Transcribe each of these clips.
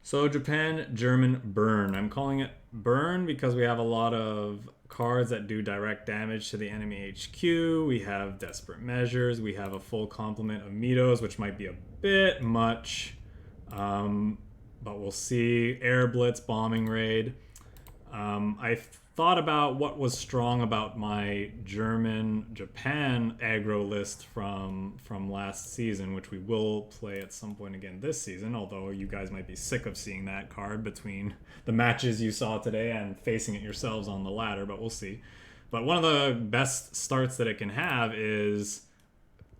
So Japan, German, burn. I'm calling it burn because we have a lot of cards that do direct damage to the enemy HQ. We have desperate measures. We have a full complement of MITOs, which might be a bit much. But we'll see. Air blitz, bombing raid. I thought about what was strong about my German-Japan aggro list from last season, which we will play at some point again this season, although you guys might be sick of seeing that card between the matches you saw today and facing it yourselves on the ladder, but we'll see. But one of the best starts that it can have is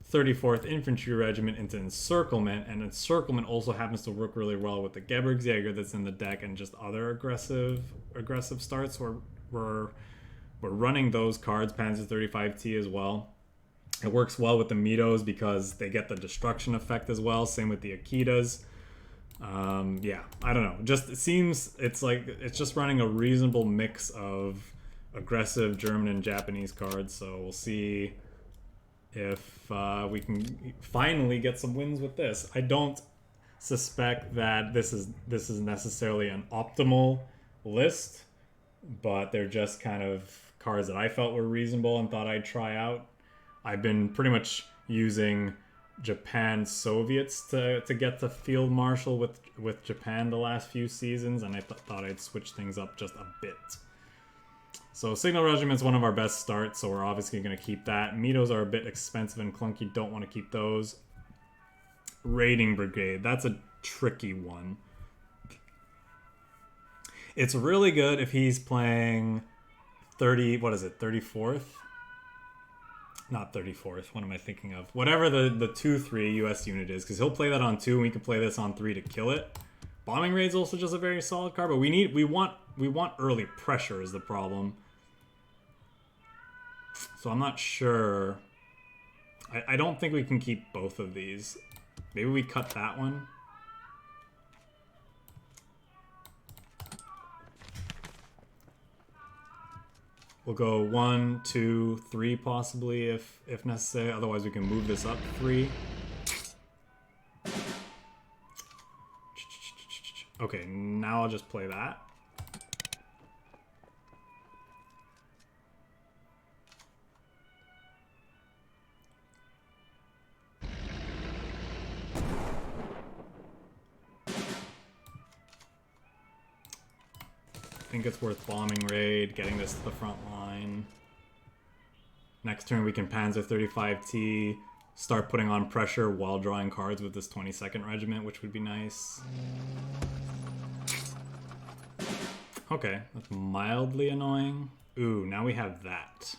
34th Infantry Regiment into Encirclement, and Encirclement also happens to work really well with the GEBIRGSJÄGER that's in the deck and just other aggressive starts. We're running those cards, Panzer 35T as well. It works well with the MITOs because they get the destruction effect as well. Same with the AKITAs. Yeah, I don't know. Just it seems it's just running a reasonable mix of aggressive German and Japanese cards. So we'll see if we can finally get some wins with this. I don't suspect that this is necessarily an optimal list, but they're just kind of cards that I felt were reasonable and thought I'd try out. I've been pretty much using Japan Soviets to get to Field Marshal with Japan the last few seasons, and I thought I'd switch things up just a bit. So Signal Regiment's one of our best starts, so we're obviously going to keep that. MITOs are a bit expensive and clunky, don't want to keep those. Raiding Brigade, that's a tricky one. It's really good if he's playing 34th? Not 34th, what am I thinking of? Whatever the 2-3 US unit is, because he'll play that on 2 and we can play this on 3 to kill it. Bombing Raid's also just a very solid card, but we want early pressure is the problem. So I'm not sure. I don't think we can keep both of these. Maybe we cut that one. We'll go 1, 2, 3 possibly if necessary. Otherwise we can move this up 3. Okay, now I'll just play that. I think it's worth bombing raid, getting this to the front line. Next turn we can Panzer 35T, start putting on pressure while drawing cards with this 22nd Regiment, which would be nice. Okay, that's mildly annoying. Ooh, now we have that.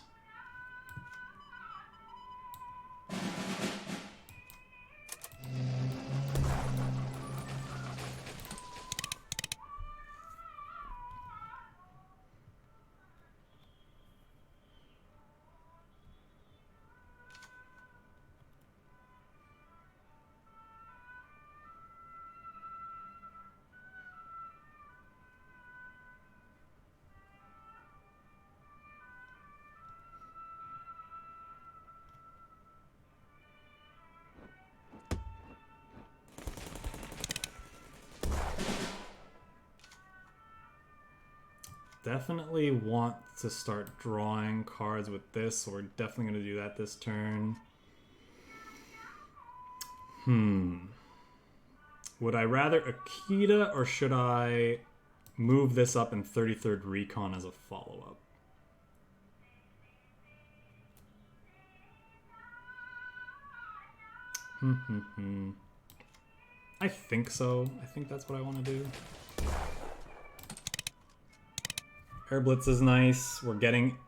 Definitely want to start drawing cards with this, so we're definitely going to do that this turn. Would I rather AKITA, or should I move this up in 33rd Recon as a follow-up? I think so. I think that's what I want to do. Air Blitz is nice. We're getting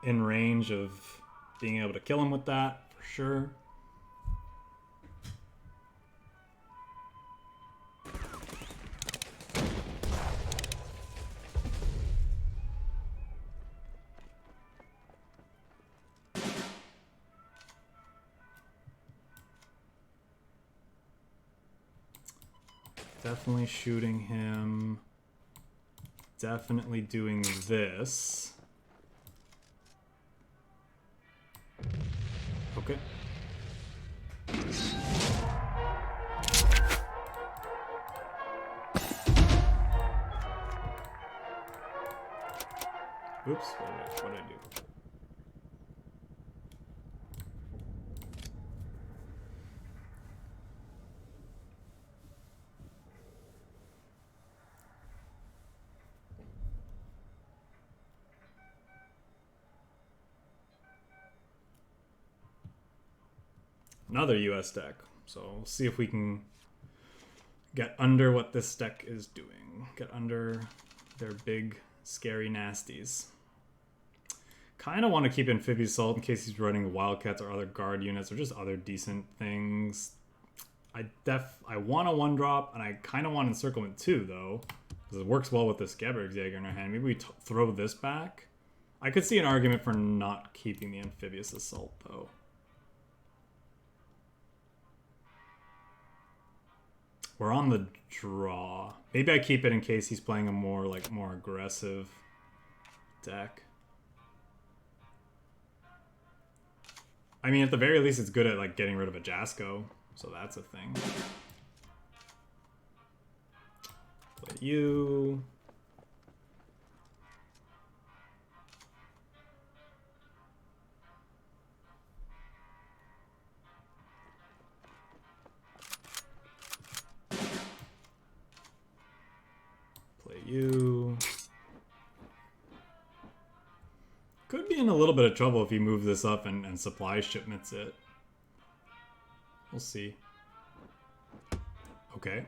in range of being able to kill him with that, for sure. Definitely shooting him. Definitely doing this. Okay. Oops, what did I do? Another US deck. So we'll see if we can get under what this deck is doing. Get under their big, scary nasties. Kind of want to keep Amphibious Assault in case he's running Wildcats or other guard units or just other decent things. I want a 1-drop, and I kind of want Encirclement too, though. Because it works well with this GEBIRGSJÄGER in our hand. Maybe we throw this back. I could see an argument for not keeping the Amphibious Assault, though. We're on the draw. Maybe I keep it in case he's playing a more aggressive deck. I mean, at the very least, it's good at getting rid of a Jasko, so that's a thing. Play you. You could be in a little bit of trouble if you move this up and supply shipments it. We'll see. Okay.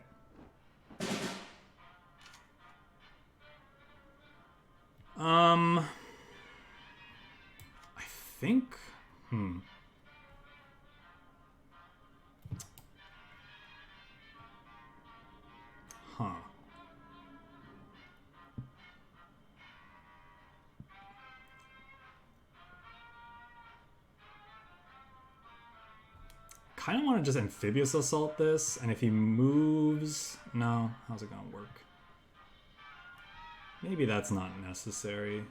I think kind of want to just Amphibious Assault this, and if he moves... No, how's it gonna work? Maybe that's not necessary.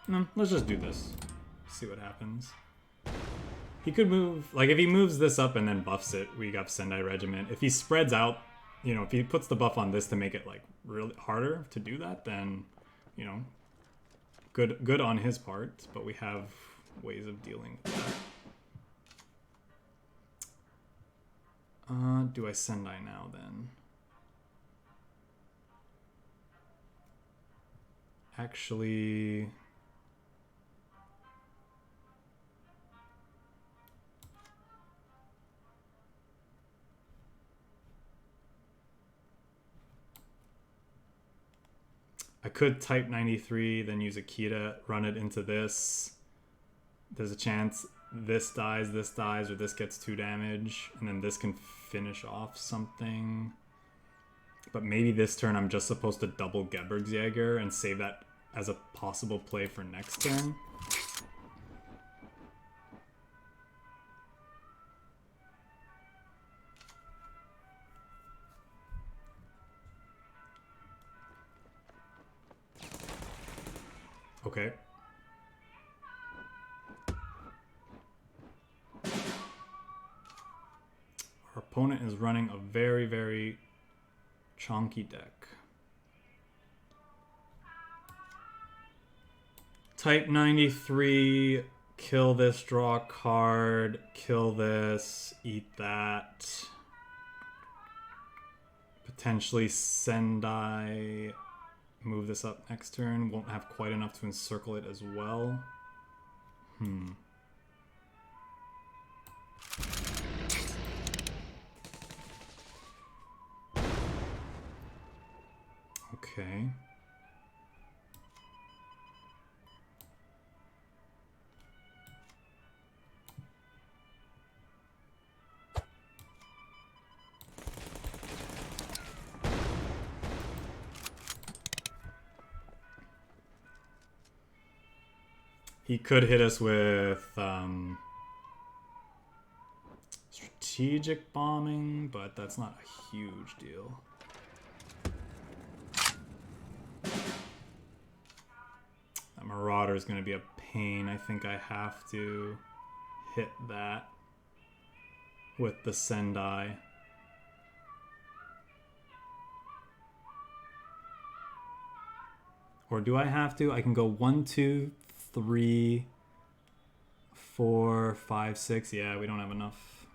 No, let's just do this. See what happens. He could move... if he moves this up and then buffs it, we got Sendai Regiment. If he spreads out, if he puts the buff on this to make it, really harder to do that, then... good on his part, but we have ways of dealing with that. Do I Sendai now, then? Actually... I could type 93, then use AKITA, run it into this. There's a chance this dies, or this gets 2 damage, and then this can finish off something. But maybe this turn I'm just supposed to double GEBIRGSJÄGER and save that as a possible play for next turn. Okay. Our opponent is running a very, very chunky deck. Type 93, kill this, draw a card, kill this, eat that. Potentially Sendai... Move this up next turn. Won't have quite enough to encircle it as well. Okay. He could hit us with strategic bombing, but that's not a huge deal. That Marauder is going to be a pain. I think I have to hit that with the Sendai. Or do I have to? I can go 1, 2, 3, 4, 5, 6. Yeah, we don't have enough.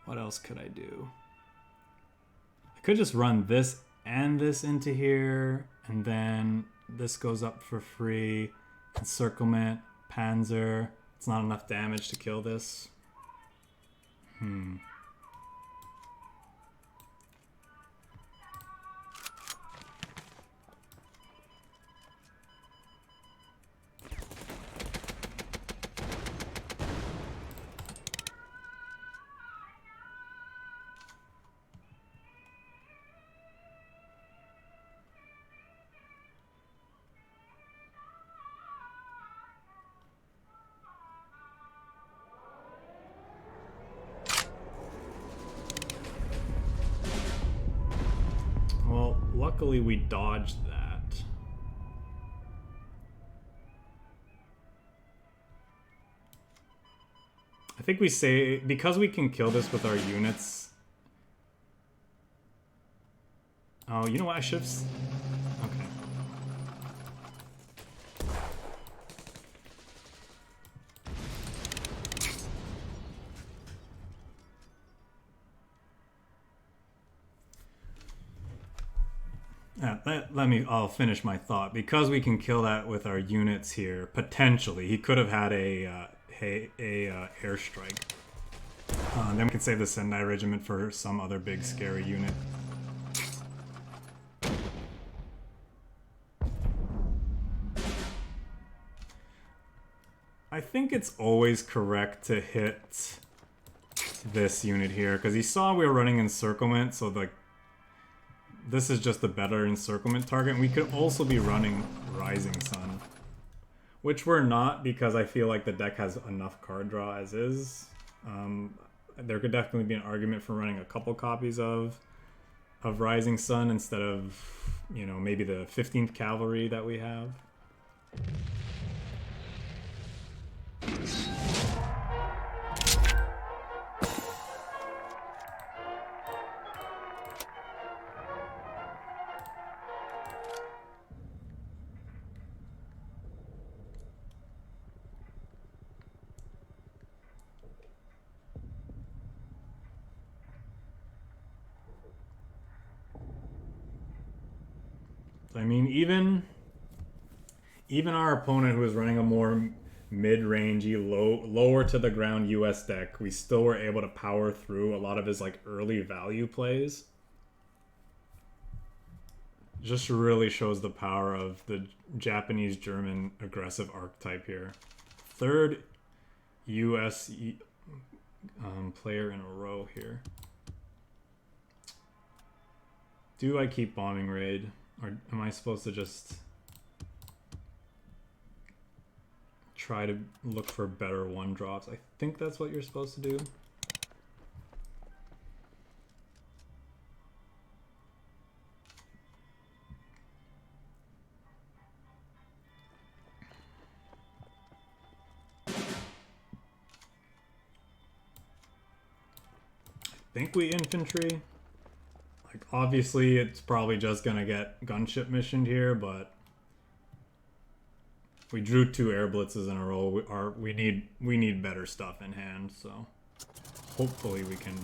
What else could I do? I could just run this and this into here, and then this goes up for free. Encirclement, Panzer. It's not enough damage to kill this. Well, luckily we dodged that. I think we say, because we can kill this with our units. Oh, you know what? I should have... Okay. I'll finish my thought. Because we can kill that with our units here, potentially, he could have had a airstrike. Then we can save the Sendai Regiment for some other big scary unit. I think it's always correct to hit this unit here, because he saw we were running encirclement, so like this is just a better encirclement target. And we could also be running Rising Sun, which we're not, because I feel like the deck has enough card draw as is. There could definitely be an argument for running a couple copies of Rising Sun instead of, you know, maybe the 15th Cavalry that we have. I mean, even our opponent, who was running a more mid-rangey, lower to the ground US deck, we still were able to power through a lot of his like early value plays. Just really shows the power of the Japanese-German aggressive archetype here. Third US player in a row here. Do I keep bombing raid? Or am I supposed to just try to look for better one drops? I think that's what you're supposed to do. I think we infantry. Like, obviously it's probably just gonna get gunship missioned here, but we drew 2 air blitzes in a row. We need better stuff in hand, so hopefully we can.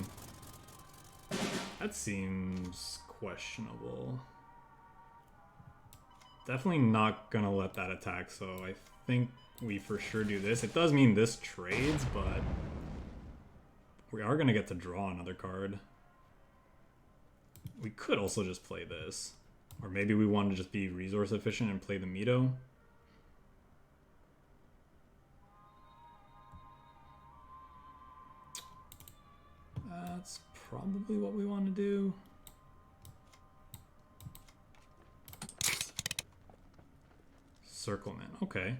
That seems questionable. Definitely not gonna let that attack, so I think we for sure do this. It does mean this trades, but we are gonna get to draw another card. We could also just play this. Or maybe we want to just be resource efficient and play the MITO. That's probably what we want to do. Encirclement, okay.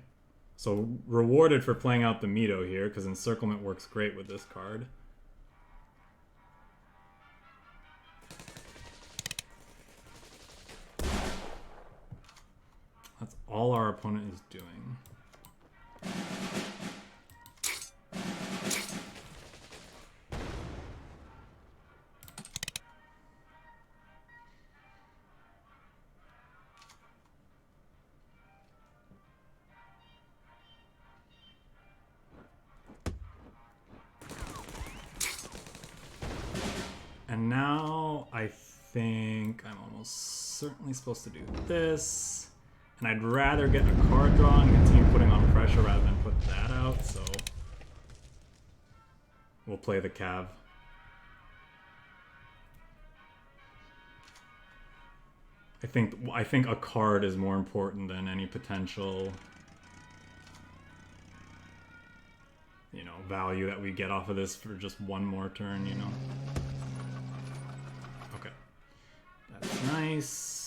So rewarded for playing out the MITO here, because Encirclement works great with this card. That's all our opponent is doing. And now I think I'm almost certainly supposed to do this. And I'd rather get a card draw and continue putting on pressure rather than put that out, so we'll play the Cav. I think a card is more important than any potential, you know, value that we get off of this for just one more turn, you know. Okay. That's nice.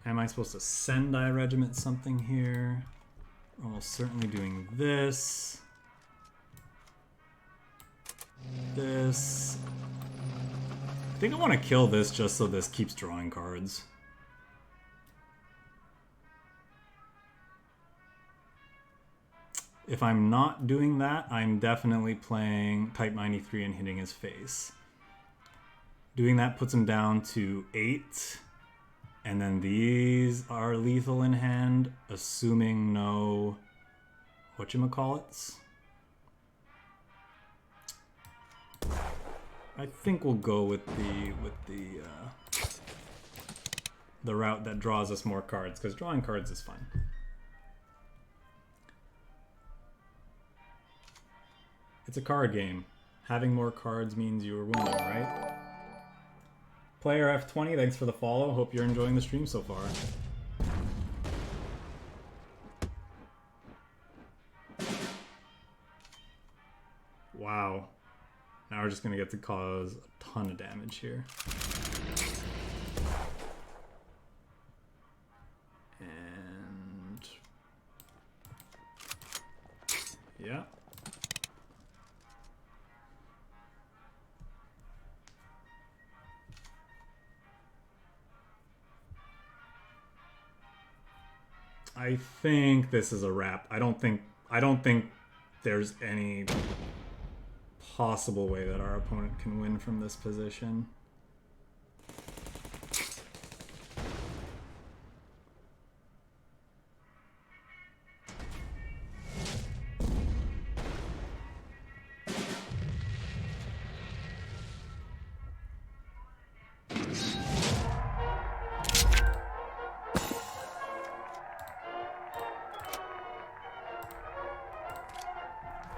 Am I supposed to Sendai Regiment something here? Almost certainly doing this. This. I think I want to kill this just so this keeps drawing cards. If I'm not doing that, I'm definitely playing Type 93 and hitting his face. Doing that puts him down to 8. And then these are lethal in hand, assuming no whatchamacallits. I think we'll go with the route that draws us more cards, because drawing cards is fun. It's a card game. Having more cards means you are winning, right? Player F20, thanks for the follow. Hope you're enjoying the stream so far. Wow. Now we're just going to get to cause a ton of damage here. And... yeah. I think this is a wrap. I don't think there's any possible way that our opponent can win from this position.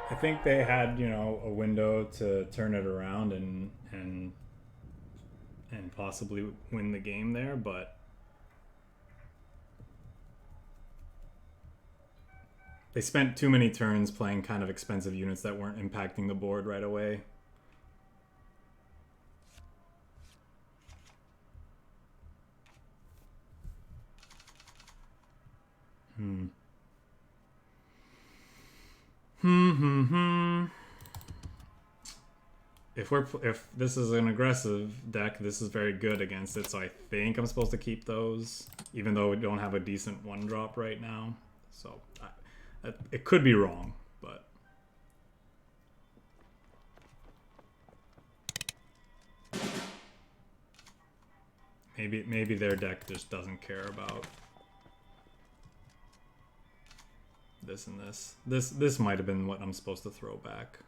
I think they had, you know, a window to turn it around and possibly win the game there, but they spent too many turns playing kind of expensive units that weren't impacting the board right away. If this is an aggressive deck, this is very good against it, so I think I'm supposed to keep those, even though we don't have a decent one drop right now. So it could be wrong, but maybe their deck just doesn't care about this and this. This might have been what I'm supposed to throw back.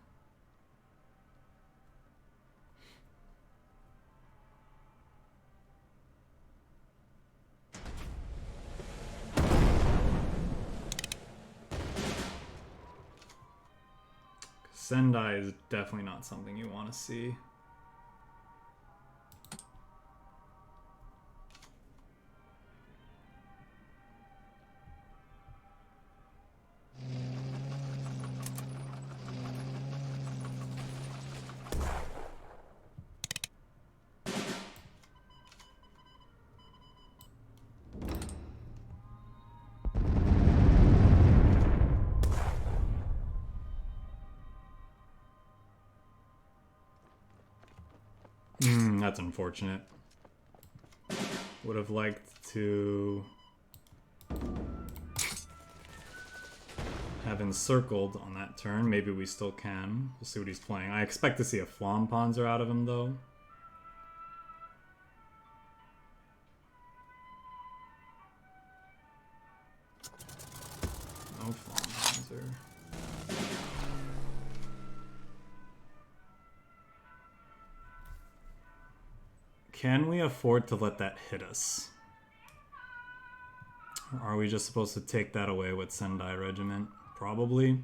Sendai is definitely not something you want to see. That's unfortunate. Would have liked to have encircled on that turn. Maybe we still can. We'll see what he's playing. I expect to see a Flam Panzer out of him, though. No Flam Panzer. Can we afford to let that hit us? Or are we just supposed to take that away with Sendai Regiment? Probably.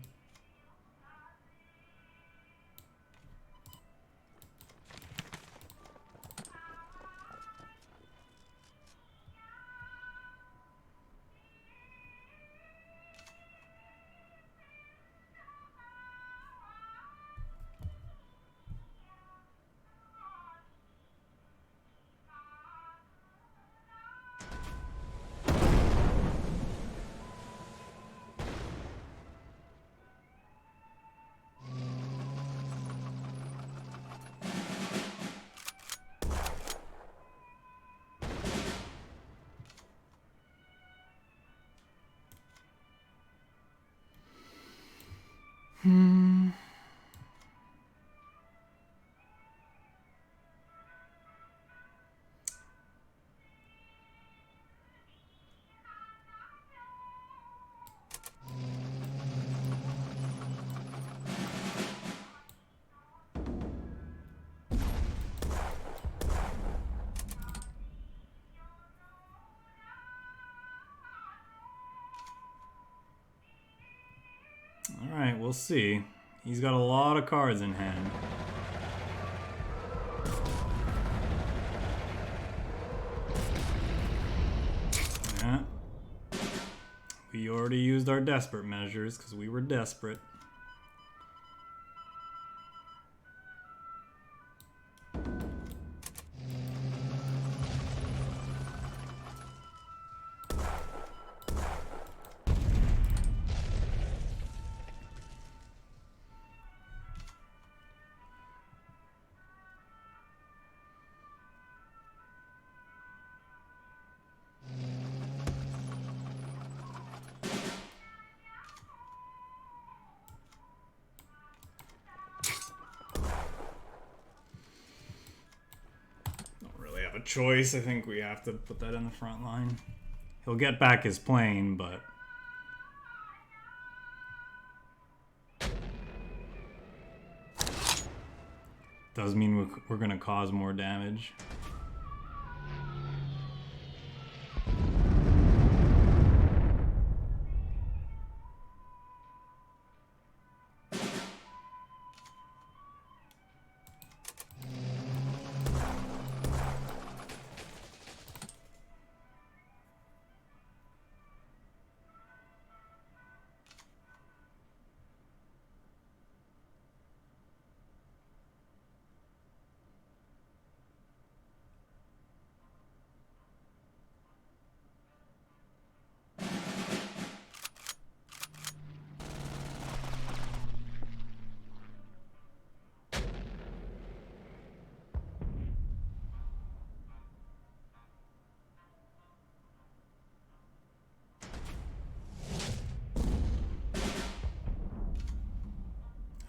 Alright, we'll see. He's got a lot of cards in hand. Yeah. We already used our desperate measures because we were desperate. Choice. I think we have to put that in the front line. He'll get back his plane, but does mean we're gonna cause more damage.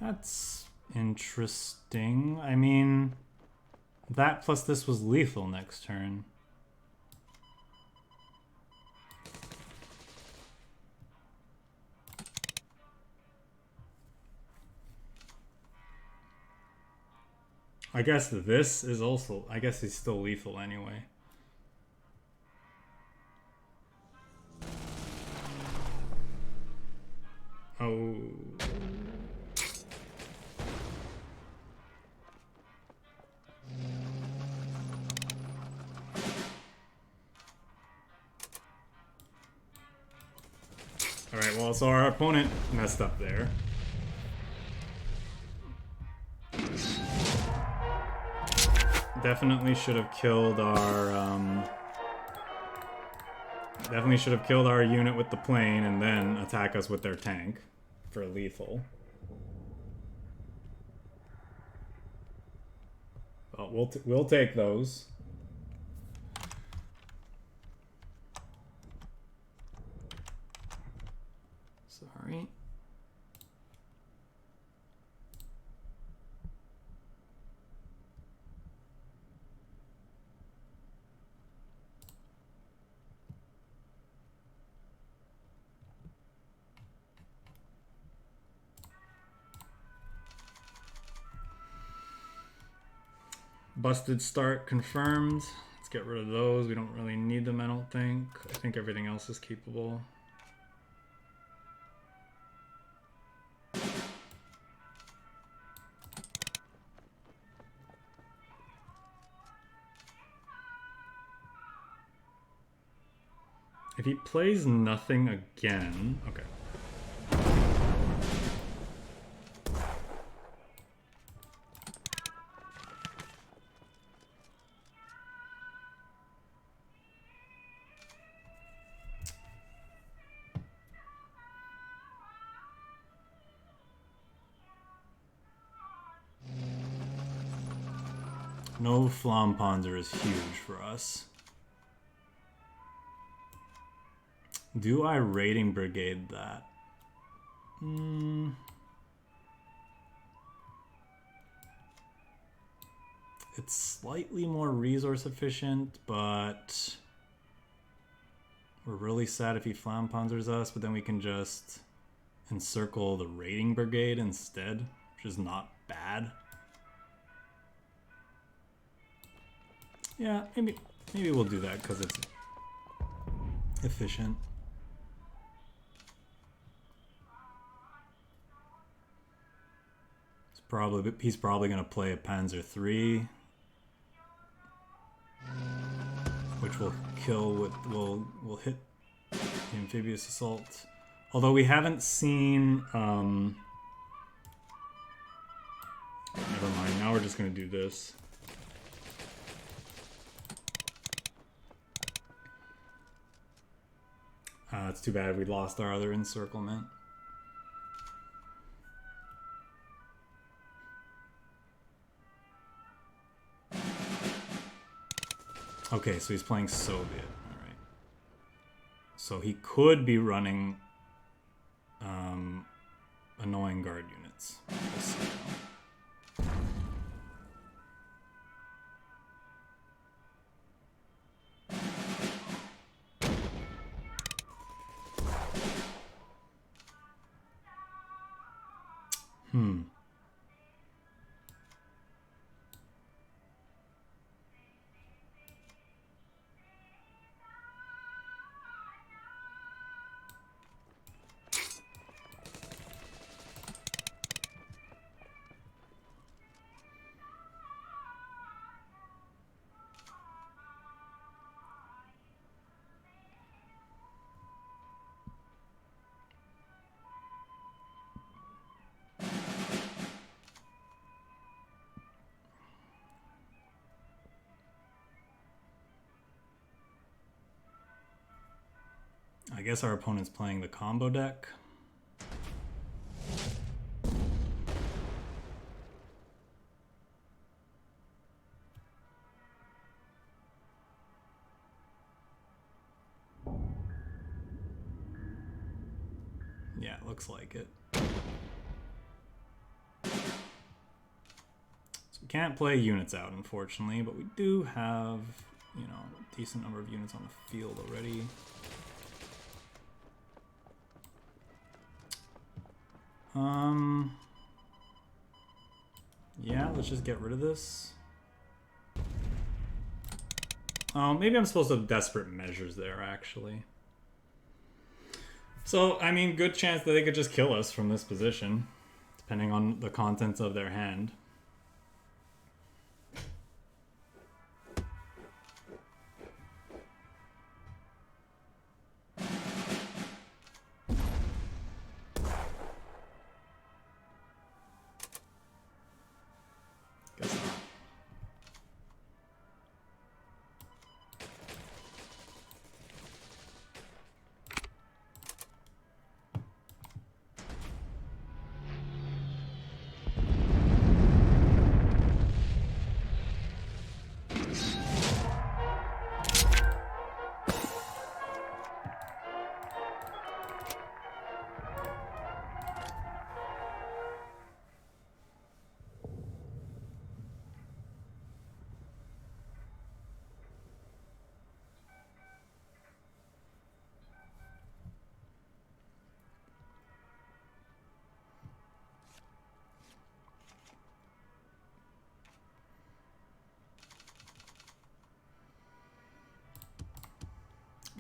That's interesting. I mean, that plus this was lethal next turn. I guess this is also... I guess he's still lethal anyway. Oh... Alright, well, so our opponent messed up there. Definitely should have killed our, Definitely should have killed our unit with the plane and then attack us with their tank for lethal. But we'll take those. Sorry. Busted start confirmed. Let's get rid of those. We don't really need them, I don't think. I think everything else is capable. If he plays nothing again, okay. No Flam Panzer is huge for us. Do I Raiding Brigade that? It's slightly more resource efficient, but we're really sad if he Flam Panzers us, but then we can just encircle the Raiding Brigade instead, which is not bad. Yeah, maybe we'll do that because it's efficient. He's probably going to play a Panzer III, which will kill with will hit the amphibious assault. Although we haven't seen never mind, now we're just going to do this. It's too bad we lost our other encirclement. Okay, so he's playing Soviet. All right. So he could be running annoying guard units. We'll see. I guess our opponent's playing the combo deck. Yeah, it looks like it. So we can't play units out, unfortunately, but we do have, you know, a decent number of units on the field already. Yeah, let's just get rid of this. Oh, maybe I'm supposed to have desperate measures there, actually. So, I mean, good chance that they could just kill us from this position, depending on the contents of their hand.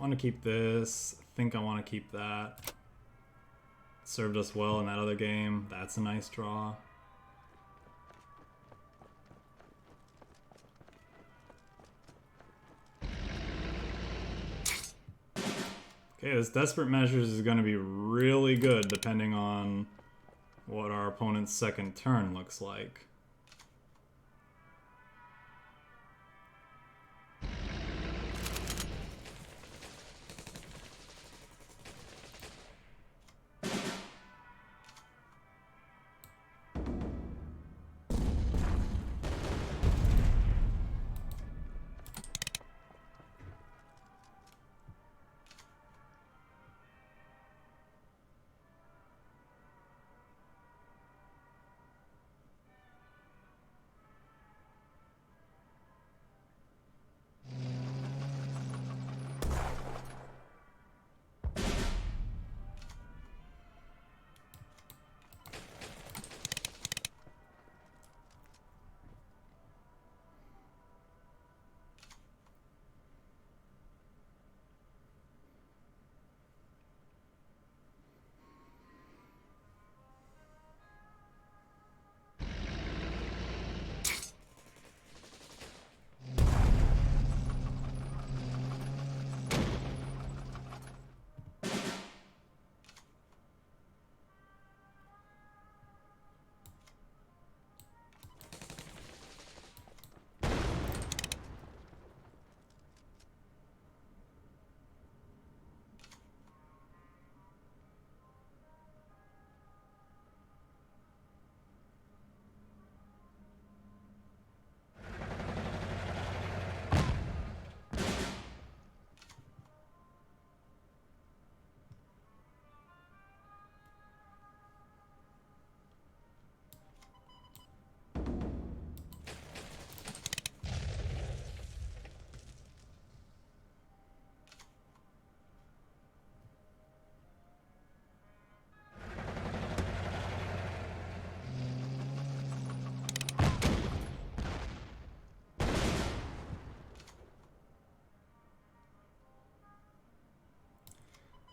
Want to keep this. I think I want to keep that. Served us well in that other game. That's a nice draw. Okay, this Desperate Measures is going to be really good depending on what our opponent's second turn looks like.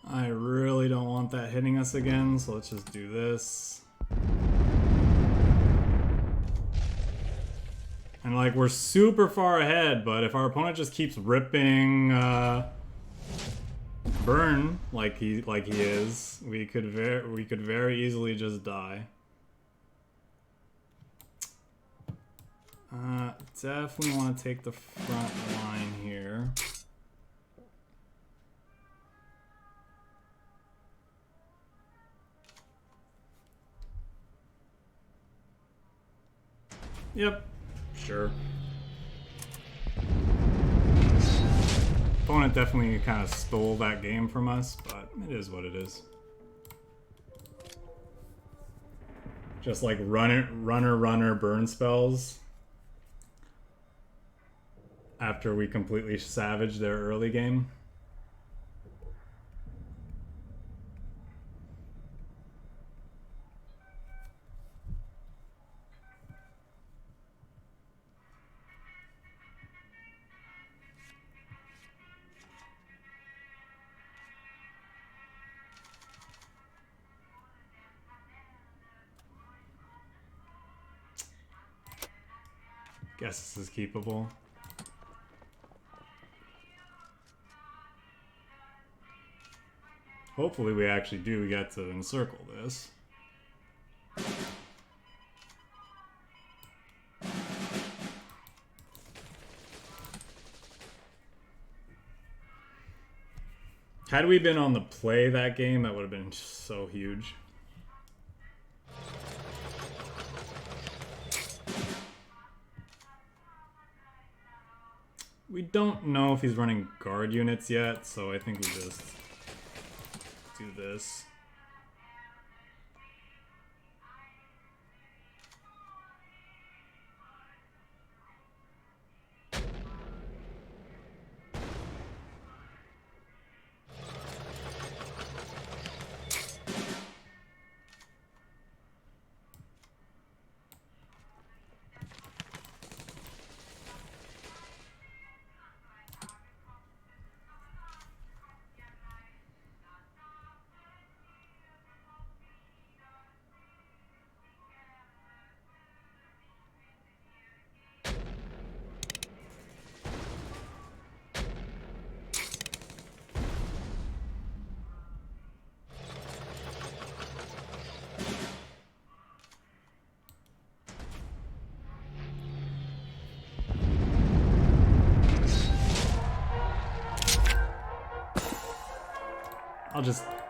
I really don't want that hitting us again, so let's just do this. And like, we're super far ahead, but if our opponent just keeps ripping Burn like he is, we could very easily just die. Definitely want to take the front line here. Yep, sure. Opponent definitely kind of stole that game from us, but it is what it is. Just like runner burn spells after we completely savaged their early game. Guess this is keepable. Hopefully we actually do get to encircle this. Had we been on the play that game, that would have been so huge. We don't know if he's running guard units yet, so I think we just do this.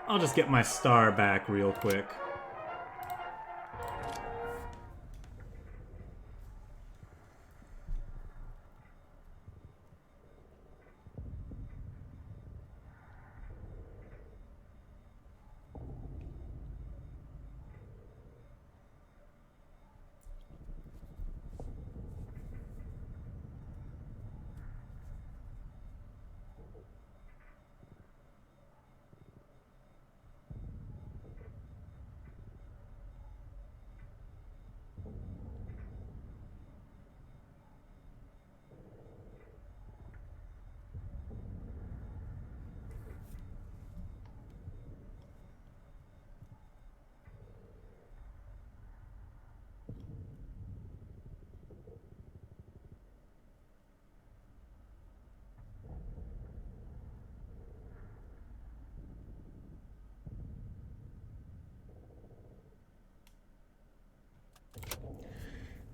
I'll just get my star back real quick.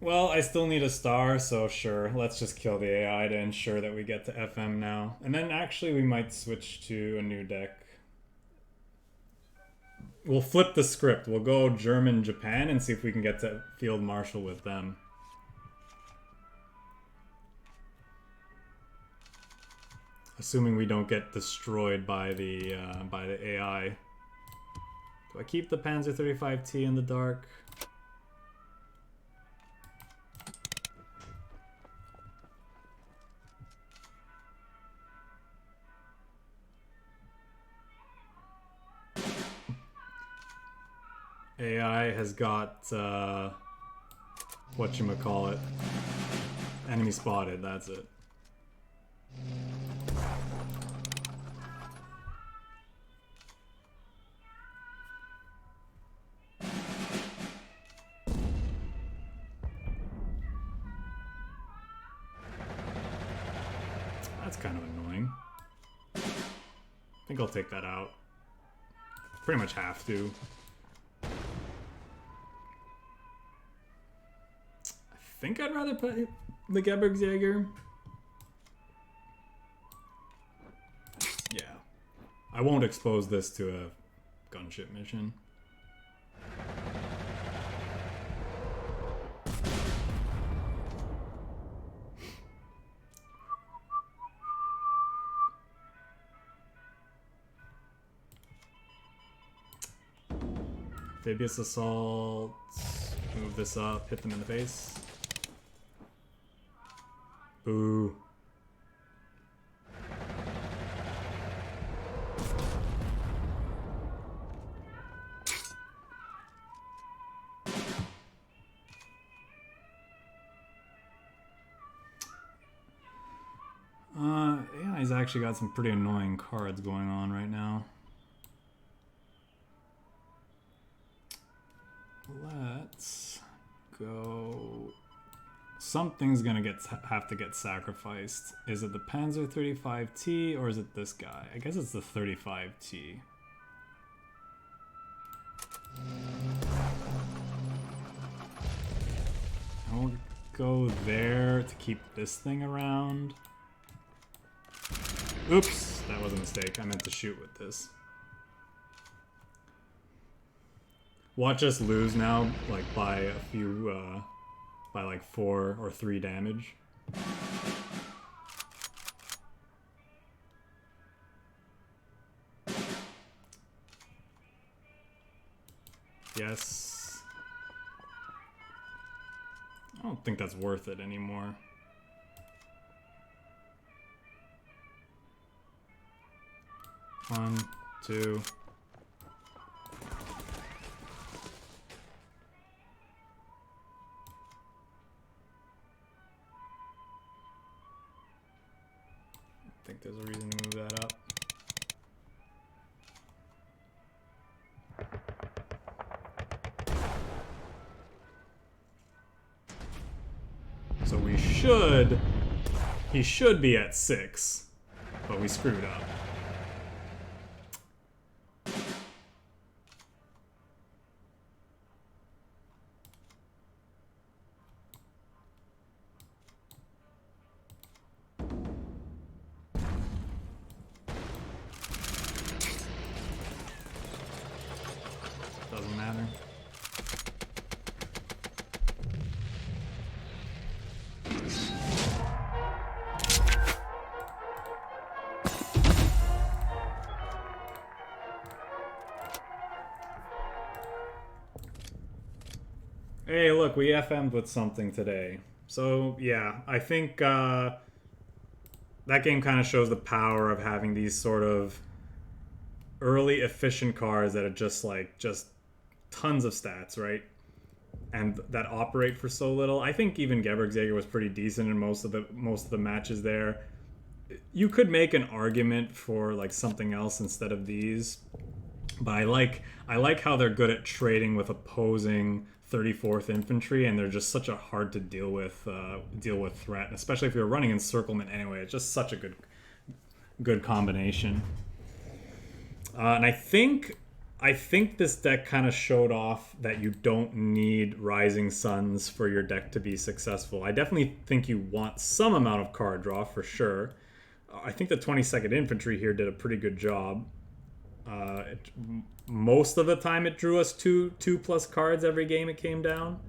Well, I still need a star, so sure, let's just kill the AI to ensure that we get to FM now. And then actually we might switch to a new deck. We'll flip the script. We'll go German-Japan and see if we can get to Field Marshal with them. Assuming we don't get destroyed by the AI. Do I keep the Panzer 35T in the dark? AI has got, whatchamacallit, enemy spotted, that's it. That's kind of annoying. I think I'll take that out. Pretty much have to. I think I'd rather put the Gebirgsjäger. Yeah. I won't expose this to a gunship mission. Amphibious assault. Move this up, hit them in the face. Boo. Yeah, he's actually got some pretty annoying cards going on right now. Let's go. Something's gonna have to get sacrificed. Is it the Panzer 35T or is it this guy? I guess it's the 35T. And we'll go there to keep this thing around. Oops, that was a mistake. I meant to shoot with this. Watch us lose now, like by a few, by like 4 or 3 damage. Yes. I don't think that's worth it anymore. One, two. I think there's a reason to move that up. So he should be at 6, but we screwed up. Hey, look, we FM'd with something today. So, yeah, I think that game kind of shows the power of having these sort of early efficient cards that are just tons of stats, right? And that operate for so little. I think even GEBIRGSJÄGER was pretty decent in most of the matches there. You could make an argument for like something else instead of these, but I like how they're good at trading with opposing 34th infantry, and they're just such a hard to deal with threat, especially if you're running encirclement anyway. It's just such a good combination. And I think this deck kind of showed off that you don't need Rising Suns for your deck to be successful. I definitely think you want some amount of card draw for sure. I think the 22nd Infantry here did a pretty good job. Most of the time it drew us two plus cards every game it came down.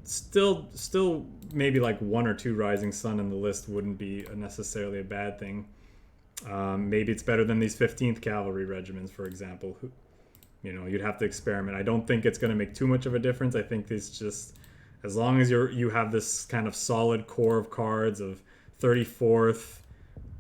Still maybe like one or two Rising Sun in the list wouldn't be necessarily a bad thing. Maybe it's better than these 15th Cavalry regiments, for example. You'd have to experiment. I don't think it's going to make too much of a difference. I think it's just, as long as you have this kind of solid core of cards of 34th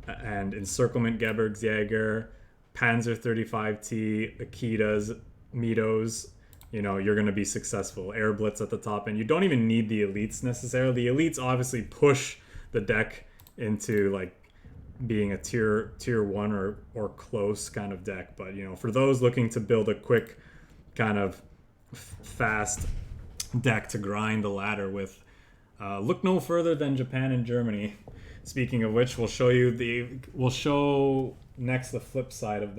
and Encirclement GEBIRGSJÄGER, Panzer 35T, Akitas, MITOs, you're going to be successful. Air Blitz at the top, and you don't even need the elites necessarily. The elites obviously push the deck into like being a tier 1 or close kind of deck, but for those looking to build a quick kind of fast deck to grind the ladder with, look no further than Japan and Germany. Speaking of which, we'll show next the flip side of that.